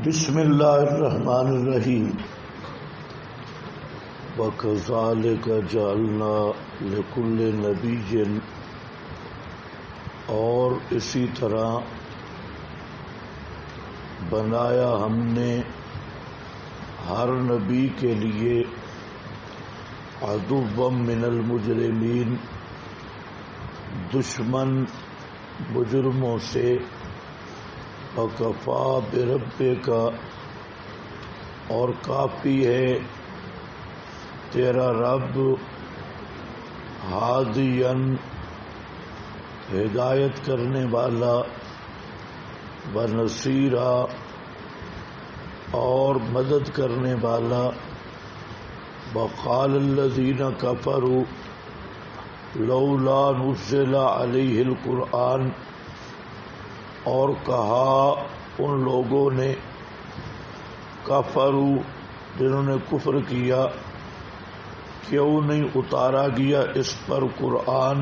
بسم اللہ الرحمن الرحیم وَكَذَلِكَ جَعَلْنَا لِكُلِّ نَبِيٍّ، اور اسی طرح بنایا ہم نے ہر نبی کے لیے عدوا من المجرمین، دشمن مجرموں سے، وَكَفَى بِرَبِّكَ، اور کافی ہے تیرا رب، ہادیًا، ہدایت کرنے والا، وَنَصِيرًا، اور مدد کرنے والا۔ وَقَالَ الَّذِينَ كَفَرُوا لَوْلَا نُزِّلَ عَلَيْهِ الْقُرْآنُ، اور کہا ان لوگوں نے، کفروا، جنہوں نے کفر کیا، کیوں نہیں اتارا گیا اس پر قرآن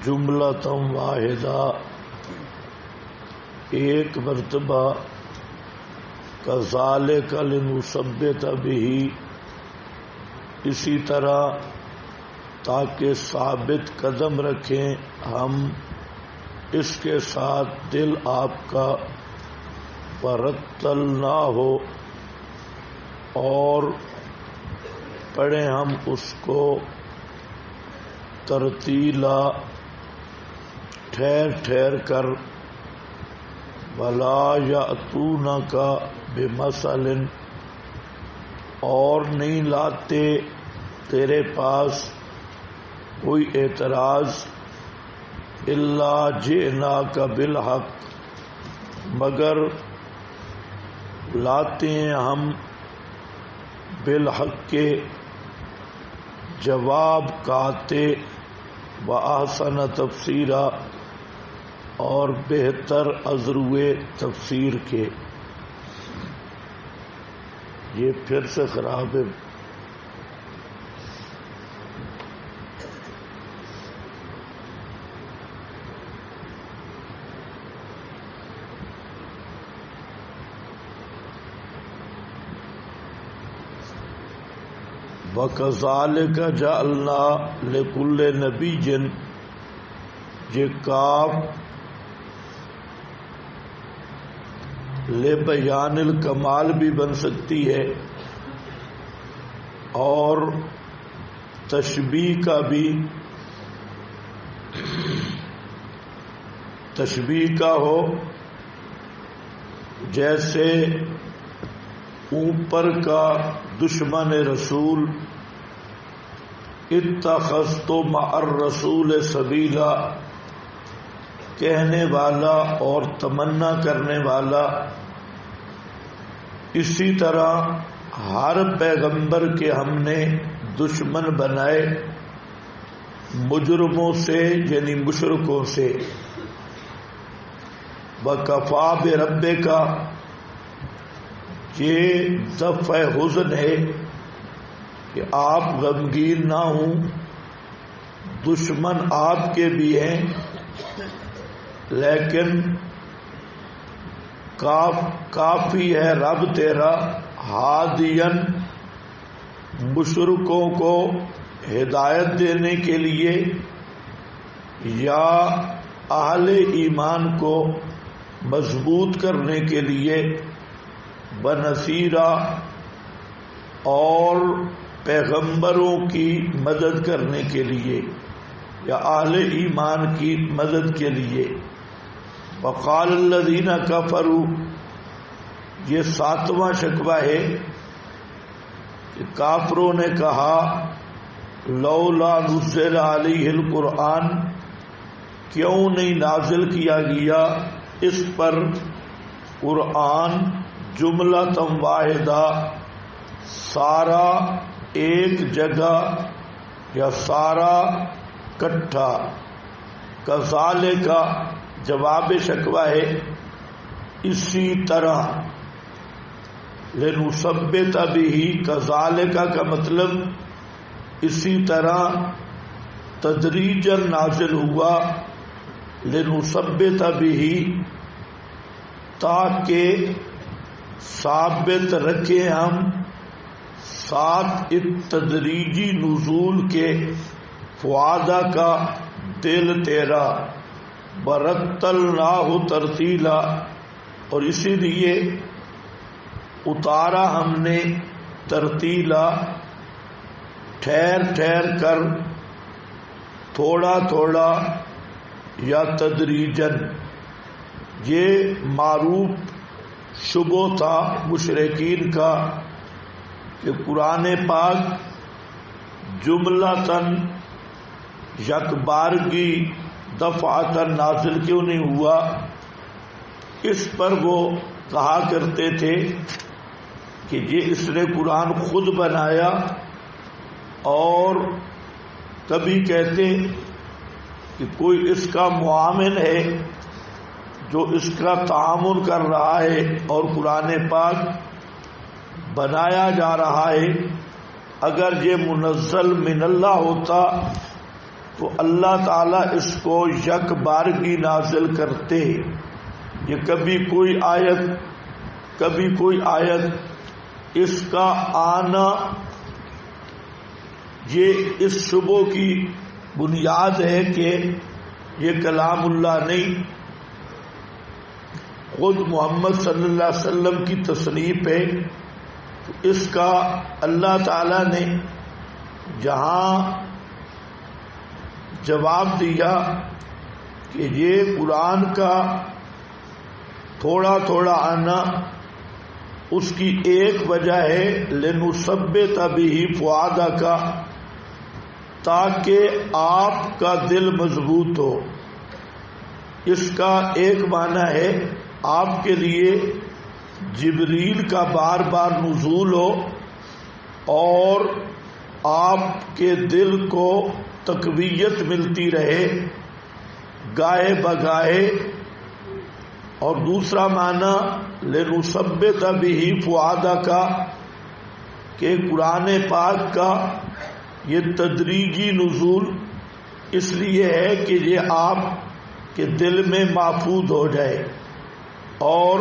جملۃ واحدہ، ایک مرتبہ، کذالک لنثبت بہ، اسی طرح تاکہ ثابت قدم رکھیں ہم اس کے ساتھ دل آپ کا، وَرَتَّلْنَاهُ، اور پڑھیں ہم اس کو ترتیلا، ٹھہر ٹھہر کر، وَلَا يَأْتُونَكَ بِمَثَلٍ، اور نہیں لاتے تیرے پاس کوئی اعتراض، الا جئناک بالحق، مگر لاتے ہیں ہم بالحق کے، جواب کاتے، وَأَحْسَنَ تَفْسِیرًا، اور بہتر ازروئے تفسیر کے۔ یہ پھر سے خراب ہے۔ وَكَذَلِكَ جَعَلْنَا لِكُلِّ نَبِيٍّ، یہ کاف لِبَیان الکمال بھی بن سکتی ہے، اور تشبیہ کا بھی، تشبیہ کا ہو، جیسے اوپر کا دشمن رسول، اتخذت مع الرسول سبیلا، کہنے والا اور تمنا کرنے والا، اسی طرح ہر پیغمبر کے ہم نے دشمن بنائے مجرموں سے، یعنی مشرکوں سے۔ وَكَفَى بِرَبِّكَ، یہ دفع حزن ہے کہ آپ غمگین نہ ہوں، دشمن آپ کے بھی ہیں، لیکن کافی ہے رب تیرا، ہادین، مشرکوں کو ہدایت دینے کے لیے، یا اہل ایمان کو مضبوط کرنے کے لیے، بنصیرا، اور پیغمبروں کی مدد کرنے کے لیے، یا اہل ایمان کی مدد کے لیے۔ وقال الذین کفروا، یہ ساتواں شکوہ ہے کہ کافروں نے کہا، لولا نزل علیہ القرآن، کیوں نہیں نازل کیا گیا اس پر قرآن جملۃ واحدہ، سارا ایک جگہ یا سارا کٹھا۔ کذالک، جواب شکوہ ہے، اسی طرح، لنثبت بہ، کذالک کا مطلب اسی طرح تدریجاً نازل ہوا، لنثبت بہ، تاکہ ثابت رکھے ہم ساتھ تدریجی نزول کے فؤادہ کا دل تیرا برتلناہ ترتیلا، اور اسی لیے اتارا ہم نے ترتیلا، ٹھہر ٹھہر کر، تھوڑا تھوڑا یا تدریجن۔ یہ معروف شبہ تھا مشرکین کا کہ قرآن پاک جملتاً یکبارگی دفعتاً نازل کیوں نہیں ہوا۔ اس پر وہ کہا کرتے تھے کہ یہ اس نے قرآن خود بنایا، اور کبھی کہتے کہ کوئی اس کا معاون ہے جو اس کا تعامل کر رہا ہے اور قرآن پاک بنایا جا رہا ہے۔ اگر یہ منزل من اللہ ہوتا تو اللہ تعالیٰ اس کو یک بارگی نازل کرتے۔ یہ کبھی کوئی آیت اس کا آنا، یہ اس شبہ کی بنیاد ہے کہ یہ کلام اللہ نہیں، خود محمد صلی اللہ علیہ وسلم کی تصنیف ہے۔ اس کا اللہ تعالی نے جہاں جواب دیا کہ یہ قرآن کا تھوڑا تھوڑا آنا، اس کی ایک وجہ ہے لنثبت بہ فؤادک، تاکہ آپ کا دل مضبوط ہو۔ اس کا ایک معنی ہے آپ کے لیے جبریل کا بار بار نزول ہو اور آپ کے دل کو تقویت ملتی رہے گاہے بگاہے، اور دوسرا معنی لنثبت بہ فؤادک، کہ قرآن پاک کا یہ تدریجی نزول اس لیے ہے کہ یہ آپ کے دل میں محفوظ ہو جائے، اور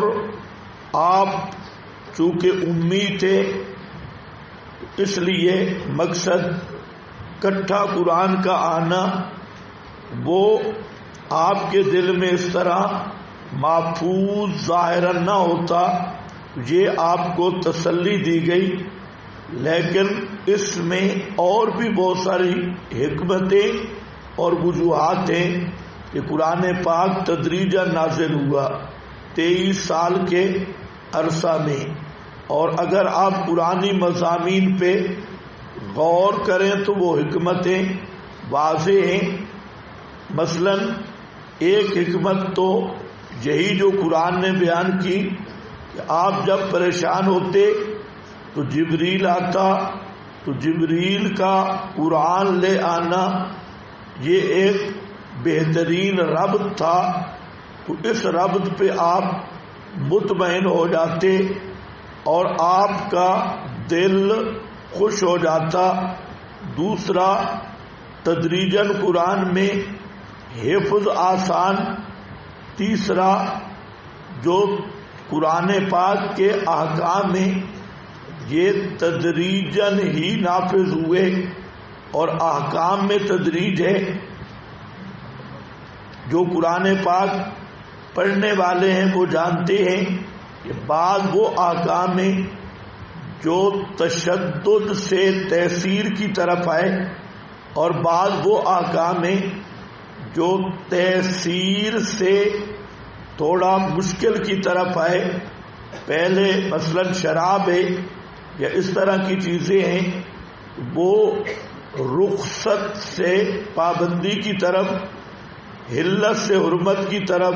آپ چونکہ امی تھے اس لیے مقصد کٹھا قرآن کا آنا وہ آپ کے دل میں اس طرح محفوظ ظاہرا نہ ہوتا، یہ آپ کو تسلی دی گئی۔ لیکن اس میں اور بھی بہت ساری حکمتیں اور وجوہات ہیں کہ قرآن پاک تدریجاً نازل ہوا 23 سال کے عرصہ میں، اور اگر آپ قرآنی مضامین پہ غور کریں تو وہ حکمتیں واضح ہیں۔ مثلا ایک حکمت تو یہی جو قرآن نے بیان کی کہ آپ جب پریشان ہوتے تو جبریل آتا، تو جبریل کا قرآن لے آنا یہ ایک بہترین ربط تھا، تو اس ربط پہ آپ مطمئن ہو جاتے اور آپ کا دل خوش ہو جاتا۔ دوسرا، تدریجاً قرآن میں حفظ آسان۔ تیسرا، جو قرآن پاک کے احکام میں یہ تدریجاً ہی نافذ ہوئے، اور احکام میں تدریج ہے۔ جو قرآن پاک پڑھنے والے ہیں وہ جانتے ہیں کہ بعض وہ احکام ہیں جو تشدد سے تیسیر کی طرف آئے، اور بعض وہ احکام ہیں جو تیسیر سے تھوڑا مشکل کی طرف آئے۔ پہلے مثلا شراب ہے یا اس طرح کی چیزیں ہیں، وہ رخصت سے پابندی کی طرف، حلت سے حرمت کی طرف،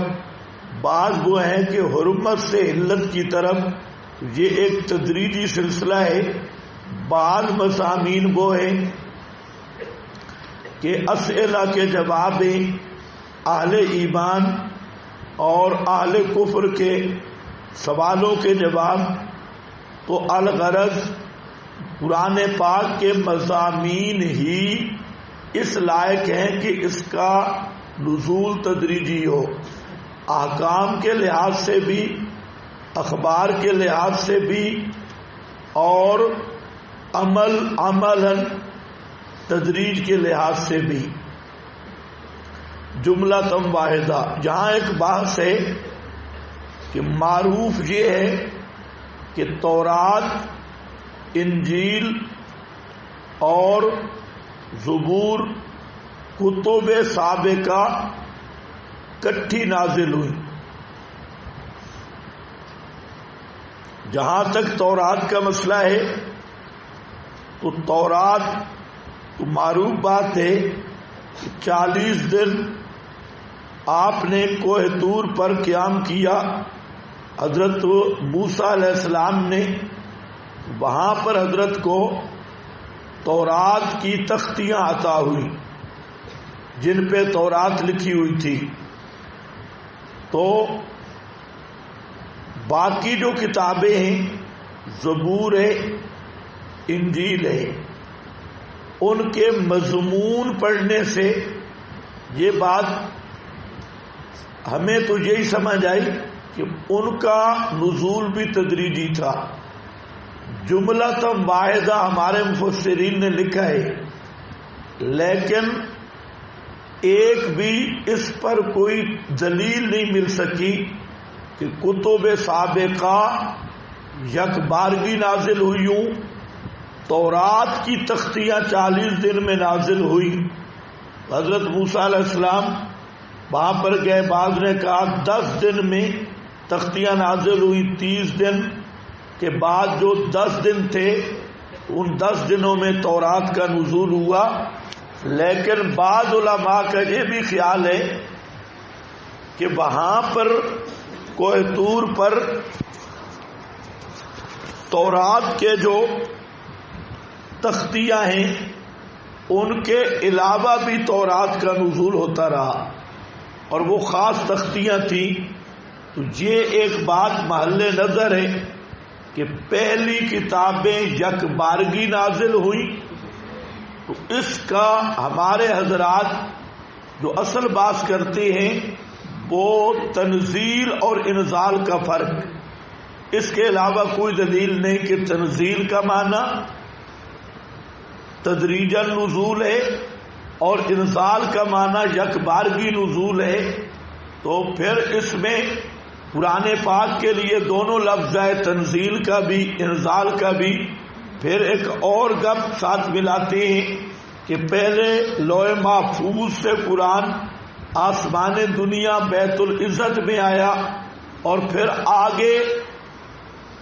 بعض وہ ہیں کہ حرمت سے حلت کی طرف۔ یہ ایک تدریجی سلسلہ ہے۔ بعض مضامین وہ ہیں کہ اسئلہ کے جواب اہل ایمان اور اہل کفر کے سوالوں کے جواب، تو الغرض قرآن پاک کے مضامین ہی اس لائق ہیں کہ اس کا نزول تدریجی ہو۔ احکام کے لحاظ سے بھی اخبار کے لحاظ سے بھی اور عملاً تدریج کے لحاظ سے بھی. جملۃ واحدہ، جہاں ایک بحث ہے کہ معروف یہ ہے کہ تورات، انجیل اور زبور کتب سابقہ کٹھی نازل ہوئی. جہاں تک تورات کا مسئلہ ہے تو تورات تو معروف بات ہے کہ 40 دن آپ نے کوہ طور پر قیام کیا. حضرت موسیٰ علیہ السلام نے وہاں پر حضرت کو تورات کی تختیاں عطا ہوئی جن پہ تورات لکھی ہوئی تھی. تو باقی جو کتابیں ہیں، زبور ہے، انجیل ہے، ان کے مضمون پڑھنے سے یہ بات ہمیں تو یہی سمجھ آئی کہ ان کا نزول بھی تدریجی تھا. جملۃ واحدہ ہمارے مفسرین نے لکھا ہے، لیکن ایک بھی اس پر کوئی دلیل نہیں مل سکی کہ کتب سابقہ یکبارگی نازل ہوئی ہوں. تورات کی تختیاں 40 دن میں نازل ہوئی. حضرت موسیٰ علیہ السلام وہاں پر گئے، بعض نے کہا 10 دن میں تختیاں نازل ہوئی. 30 دن کے بعد جو 10 دن تھے ان 10 دنوں میں تورات کا نزول ہوا. لیکن بعض علماء کا یہ بھی خیال ہے کہ وہاں پر کوہ طور پر تورات کے جو تختیاں ہیں ان کے علاوہ بھی تورات کا نزول ہوتا رہا اور وہ خاص تختیاں تھیں. تو یہ ایک بات محل نظر ہے کہ پہلی کتابیں یکبارگی نازل ہوئی. تو اس کا ہمارے حضرات جو اصل بات کرتے ہیں وہ تنزیل اور انزال کا فرق. اس کے علاوہ کوئی دلیل نہیں کہ تنزیل کا معنی تدریجاً نزول ہے اور انزال کا معنی یکبارگی نزول ہے. تو پھر اس میں قرآن پاک کے لیے دونوں لفظ ہے، تنزیل کا بھی انزال کا بھی. پھر ایک اور گپ ساتھ ملاتے ہیں کہ پہلے لوح محفوظ سے قرآن آسمان دنیا بیت العزت میں آیا اور پھر آگے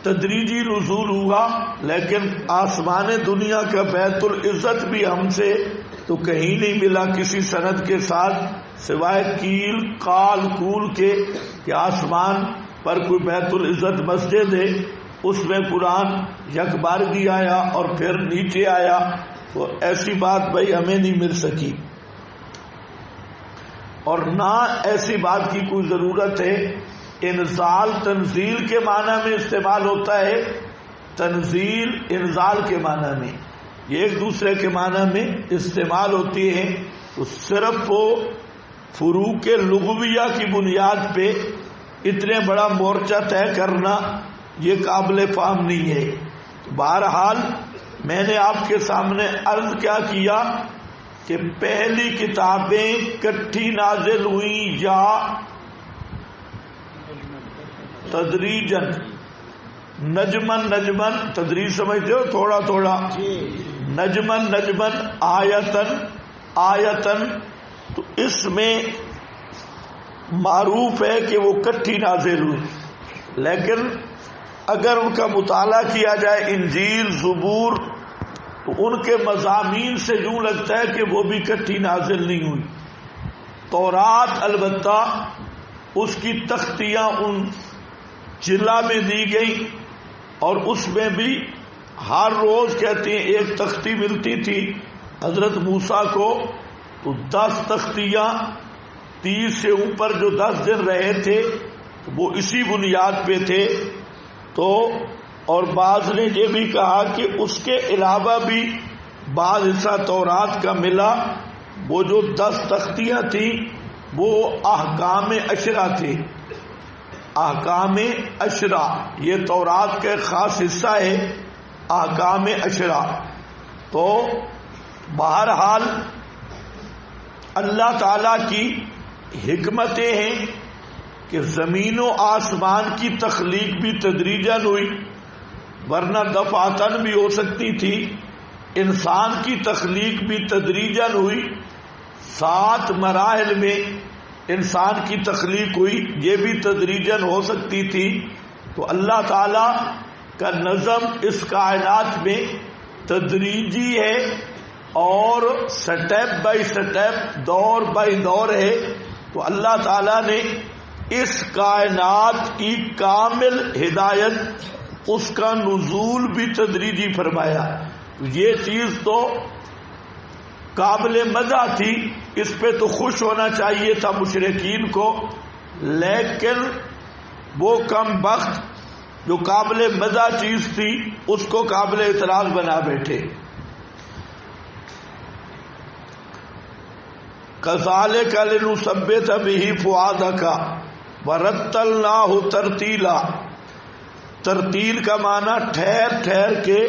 تدریجی نزول ہوا. لیکن آسمان دنیا کا بیت العزت بھی ہم سے تو کہیں نہیں ملا کسی سند کے ساتھ سوائے کیل قال کول کے کہ آسمان پر کوئی بیت العزت مسجد ہے، اس میں قرآن یکبارگی آیا اور پھر نیچے آیا. تو ایسی بات بھائی ہمیں نہیں مل سکی اور نہ ایسی بات کی کوئی ضرورت ہے. انزال تنزیل کے معنی میں استعمال ہوتا ہے، تنزیل انزال کے معنی میں، یہ ایک دوسرے کے معنی میں استعمال ہوتی ہیں. تو صرف وہ فروق لغویہ کی بنیاد پہ اتنے بڑا مورچہ طے کرنا یہ قابل فہم نہیں ہے. بہرحال میں نے آپ کے سامنے عرض کیا کیا کہ پہلی کتابیں کٹھی نازل ہوئیں یا تدریجاً، نجمن نجمن، تدریج سمجھتے ہو تھوڑا تھوڑا، نجمن نجمن، آیتن آیتن. تو اس میں معروف ہے کہ وہ کٹھی نازل ہوئی. لیکن اگر ان کا مطالعہ کیا جائے انجیل زبور تو ان کے مضامین سے یوں لگتا ہے کہ وہ بھی کٹھی نازل نہیں ہوئی. تورات البتہ اس کی تختیاں ان ضلع میں دی گئی اور اس میں بھی ہر روز کہتے ہیں ایک تختی ملتی تھی حضرت موسیٰ کو. تو 10 تختیاں 30 سے اوپر جو 10 دن رہے تھے وہ اسی بنیاد پہ تھے. تو اور بعض نے یہ بھی کہا کہ اس کے علاوہ بھی بعض حصہ تورات کا ملا. وہ جو 10 تختیاں تھیں وہ احکام عشرہ تھے. احکام عشرہ، یہ تورات کا ایک خاص حصہ ہے احکام عشرہ۔ تو بہرحال اللہ تعالی کی حکمتیں ہیں کہ زمین و آسمان کی تخلیق بھی تدریجاً ہوئی، ورنہ دفعتاً بھی ہو سکتی تھی۔ انسان کی تخلیق بھی تدریجاً ہوئی، 7 مراحل میں انسان کی تخلیق ہوئی، یہ بھی تدریجاً ہو سکتی تھی۔ تو اللہ تعالی کا نظم اس کائنات میں تدریجی ہے اور سٹیپ بائی سٹیپ، دور بائی دور ہے۔ تو اللہ تعالی نے اس کائنات کی کامل ہدایت، اس کا نزول بھی تدریجی فرمایا۔ یہ چیز تو قابل مزہ تھی، اس پہ تو خوش ہونا چاہیے تھا مشرکین کو، لیکن وہ کم بخت جو قابل مزہ چیز تھی اس کو قابل اعتراض بنا بیٹھے۔ کذالک لنثبت بہ فؤادک ورتلناہ ترتیلا۔ ترتیل کا معنی ٹھہر ٹھہر کے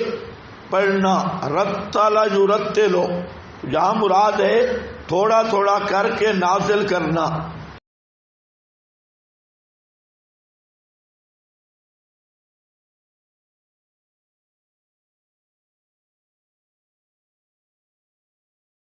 پڑھنا، رتل یرتل، جہاں مراد ہے تھوڑا تھوڑا کر کے نازل کرنا۔